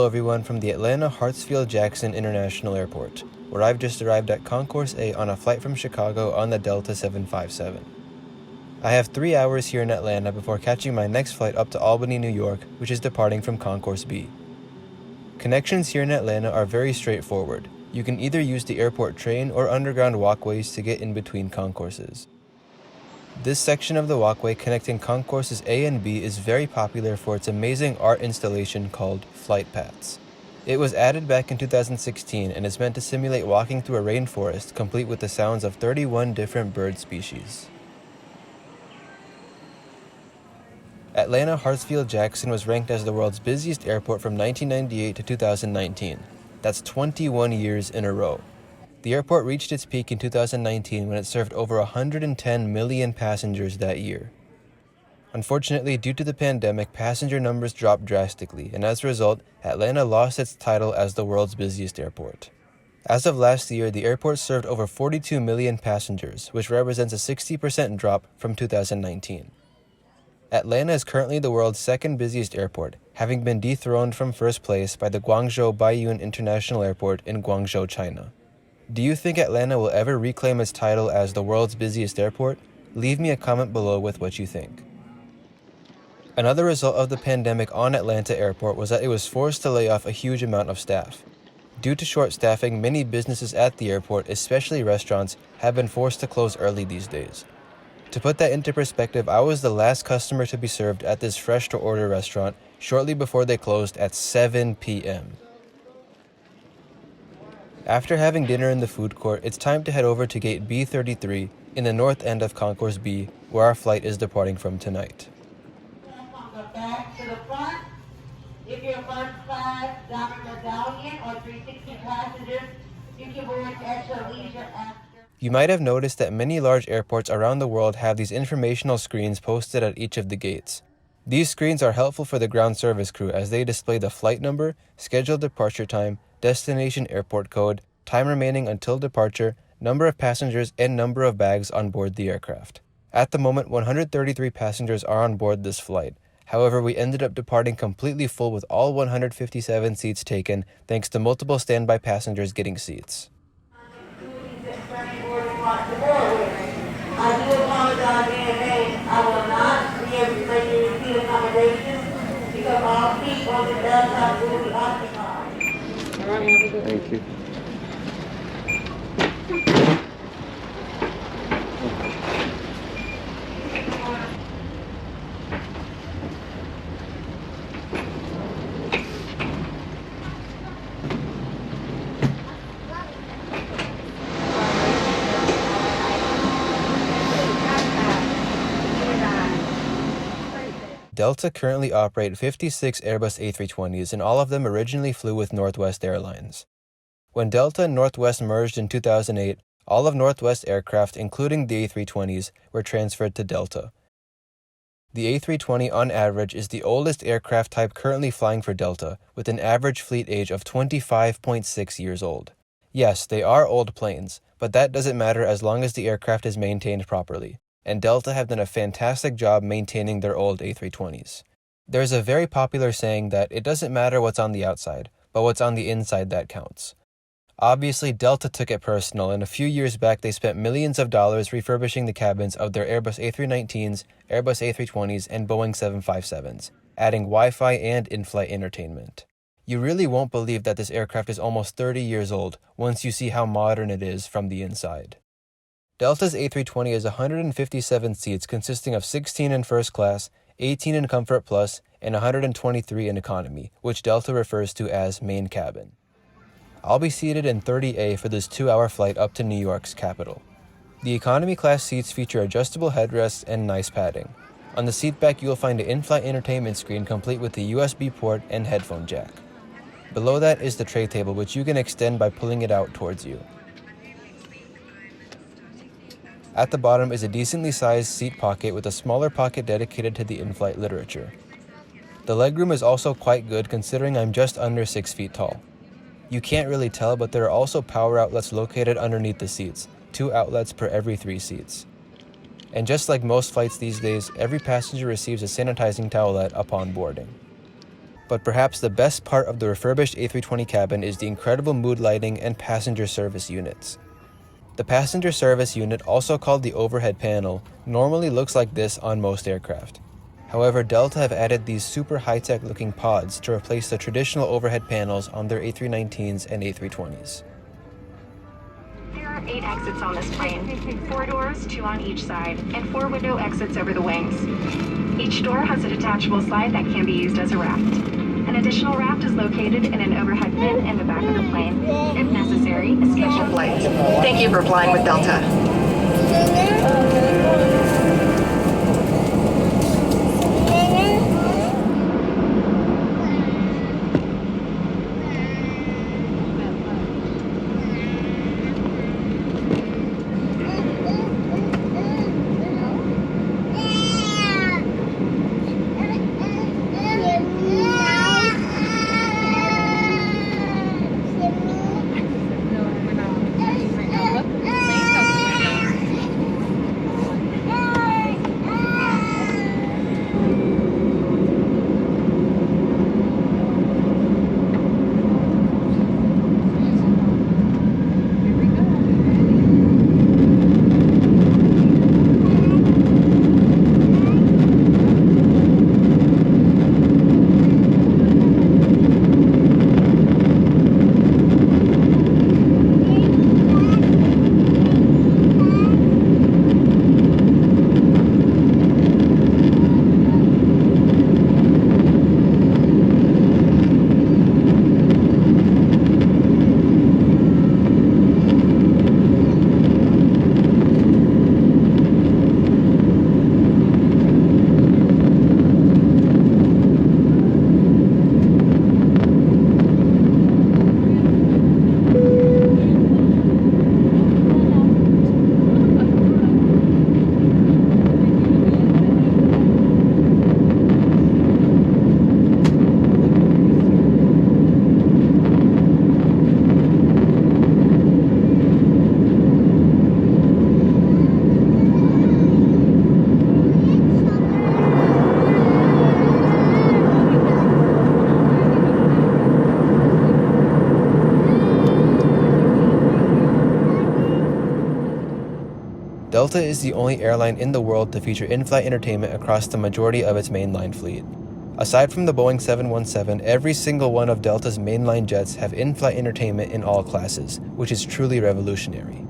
Hello everyone from the Atlanta Hartsfield-Jackson International Airport, where I've just arrived at Concourse A on a flight from Chicago on the Delta 757. I have 3 hours here in Atlanta before catching my next flight up to Albany, New York, which is departing from Concourse B. Connections here in Atlanta are very straightforward. You can either use the airport train or underground walkways to get in between concourses. This section of the walkway connecting concourses A and B is very popular for its amazing art installation called flight paths. It was added back in 2016 and is meant to simulate walking through a rainforest complete with the sounds of 31 different bird species. Atlanta Hartsfield-Jackson was ranked as the world's busiest airport from 1998 to 2019. That's 21 years in a row. The airport reached its peak in 2019 when it served over 110 million passengers that year. Unfortunately, due to the pandemic, passenger numbers dropped drastically, and as a result, Atlanta lost its title as the world's busiest airport. As of last year, the airport served over 42 million passengers, which represents a 60% drop from 2019. Atlanta is currently the world's second busiest airport, having been dethroned from first place by the Guangzhou Baiyun International Airport in Guangzhou, China. Do you think Atlanta will ever reclaim its title as the world's busiest airport? Leave me a comment below with what you think. Another result of the pandemic on Atlanta Airport was that it was forced to lay off a huge amount of staff. Due to short staffing, many businesses at the airport, especially restaurants, have been forced to close early these days. To put that into perspective, I was the last customer to be served at this fresh-to-order restaurant shortly before they closed at 7 p.m. After having dinner in the food court, it's time to head over to gate B33 in the north end of Concourse B, where our flight is departing from tonight. From the back to the front. If you're first class, diamond medallion, or 360 passengers, you can board at your leisure after. You might have noticed that many large airports around the world have these informational screens posted at each of the gates. These screens are helpful for the ground service crew as they display the flight number, scheduled departure time, destination airport code, time remaining until departure, number of passengers, and number of bags on board the aircraft. At the moment, 133 passengers are on board this flight. However, we ended up departing completely full with all 157 seats taken, thanks to multiple standby passengers getting seats. I do apologize in advance. I will not be able to make you repeat accommodations because all seats on the Delta will be occupied. All right, have a good day. Thank you. Delta currently operate 56 Airbus A320s, and all of them originally flew with Northwest Airlines. When Delta and Northwest merged in 2008, all of Northwest aircraft, including the A320s, were transferred to Delta. The A320 on average is the oldest aircraft type currently flying for Delta, with an average fleet age of 25.6 years old. Yes, they are old planes, but that doesn't matter as long as the aircraft is maintained properly, and Delta have done a fantastic job maintaining their old A320s. There's a very popular saying that it doesn't matter what's on the outside, but what's on the inside that counts. Obviously, Delta took it personal, and a few years back they spent millions of dollars refurbishing the cabins of their Airbus A319s, Airbus A320s, and Boeing 757s, adding Wi-Fi and in-flight entertainment. You really won't believe that this aircraft is almost 30 years old once you see how modern it is from the inside. Delta's A320 is 157 seats consisting of 16 in first class, 18 in Comfort Plus, and 123 in economy, which Delta refers to as main cabin. I'll be seated in 30A for this 2-hour flight up to New York's capital. The economy class seats feature adjustable headrests and nice padding. On the seat back, you'll find an in-flight entertainment screen complete with the USB port and headphone jack. Below that is the tray table, which you can extend by pulling it out towards you. At the bottom is a decently sized seat pocket with a smaller pocket dedicated to the in-flight literature. The legroom is also quite good considering I'm just under 6 feet tall. You can't really tell, but there are also power outlets located underneath the seats, 2 outlets per every 3 seats. And just like most flights these days, every passenger receives a sanitizing towelette upon boarding. But perhaps the best part of the refurbished A320 cabin is the incredible mood lighting and passenger service units. The passenger service unit, also called the overhead panel, normally looks like this on most aircraft. However, Delta have added these super high-tech looking pods to replace the traditional overhead panels on their A319s and A320s. There are 8 exits on this plane, 4 doors, 2 on each side, and 4 window exits over the wings. Each door has a detachable slide that can be used as a raft. An additional raft is located in an overhead bin in the back of the plane. If necessary, a special flight. Thank you for flying with Delta. Delta is the only airline in the world to feature in-flight entertainment across the majority of its mainline fleet. Aside from the Boeing 717, every single one of Delta's mainline jets have in-flight entertainment in all classes, which is truly revolutionary.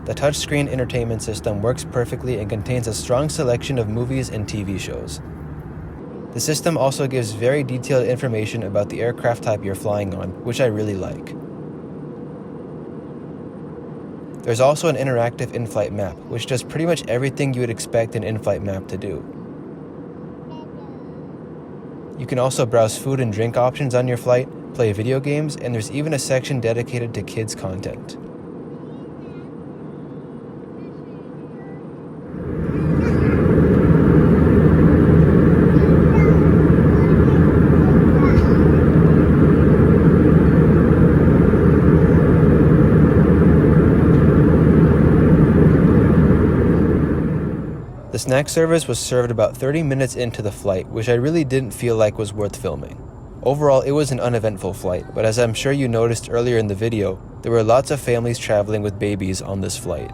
The touchscreen entertainment system works perfectly and contains a strong selection of movies and TV shows. The system also gives very detailed information about the aircraft type you're flying on, which I really like. There's also an interactive in-flight map, which does pretty much everything you would expect an in-flight map to do. You can also browse food and drink options on your flight, play video games, and there's even a section dedicated to kids' content. The snack service was served about 30 minutes into the flight, which I really didn't feel like was worth filming. Overall, it was an uneventful flight, but as I'm sure you noticed earlier in the video, there were lots of families traveling with babies on this flight.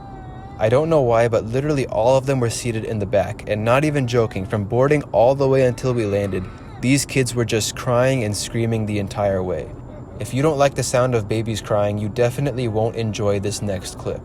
I don't know why, but literally all of them were seated in the back, and not even joking, from boarding all the way until we landed, these kids were just crying and screaming the entire way. If you don't like the sound of babies crying, you definitely won't enjoy this next clip.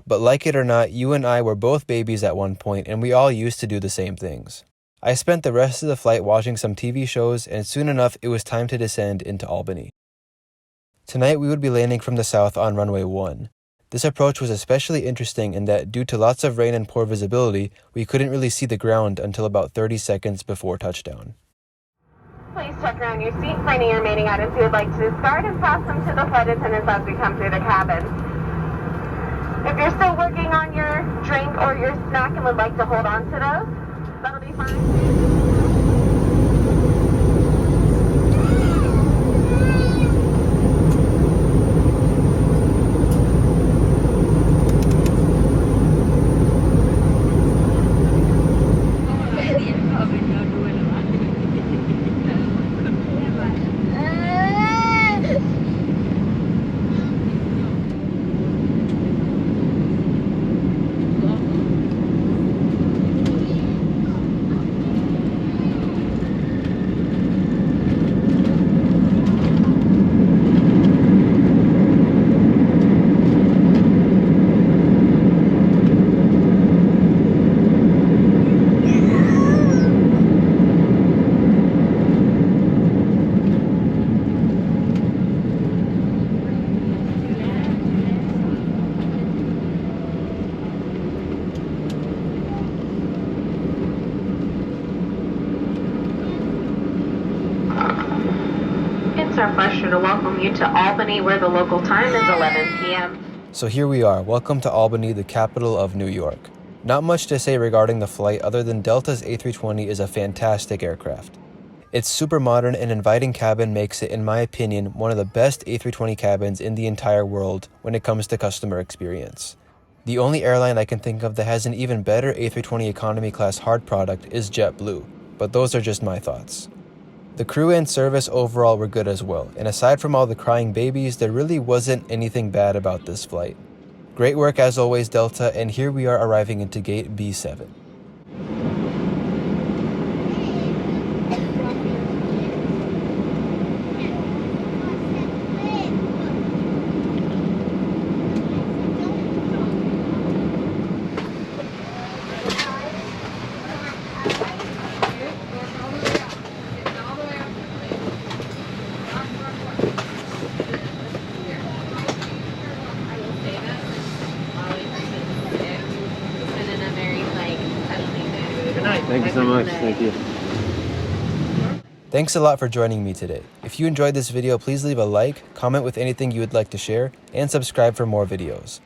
But like it or not, you and I were both babies at one point, and we all used to do the same things. I spent the rest of the flight watching some TV shows, and soon enough it was time to descend into Albany. Tonight we would be landing from the south on runway 1. This approach was especially interesting in that due to lots of rain and poor visibility, we couldn't really see the ground until about 30 seconds before touchdown. Please check around your seat for any remaining items you would like to discard and pass them to the flight attendants as we come through the cabin. If you're still working on your drink or your snack and would like to hold on to those, that'll be fine. our pleasure to welcome you to Albany, where the local time is 11 p.m. So here we are. Welcome to Albany, the capital of New York. Not much to say regarding the flight other than Delta's A320 is a fantastic aircraft. Its super modern and inviting cabin makes it, in my opinion, one of the best A320 cabins in the entire world when it comes to customer experience. The only airline I can think of that has an even better A320 economy class hard product is JetBlue, but those are just my thoughts. The crew and service overall were good as well, and aside from all the crying babies, there really wasn't anything bad about this flight. Great work as always, Delta, and here we are arriving into gate B7. Thank you so much. Thank you. Thanks a lot for joining me today. If you enjoyed this video, please leave a like, comment with anything you would like to share, and subscribe for more videos.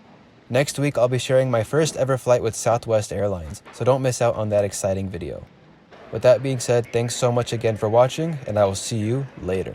Next week, I'll be sharing my first ever flight with Southwest Airlines, so don't miss out on that exciting video. With that being said, thanks so much again for watching, and I will see you later.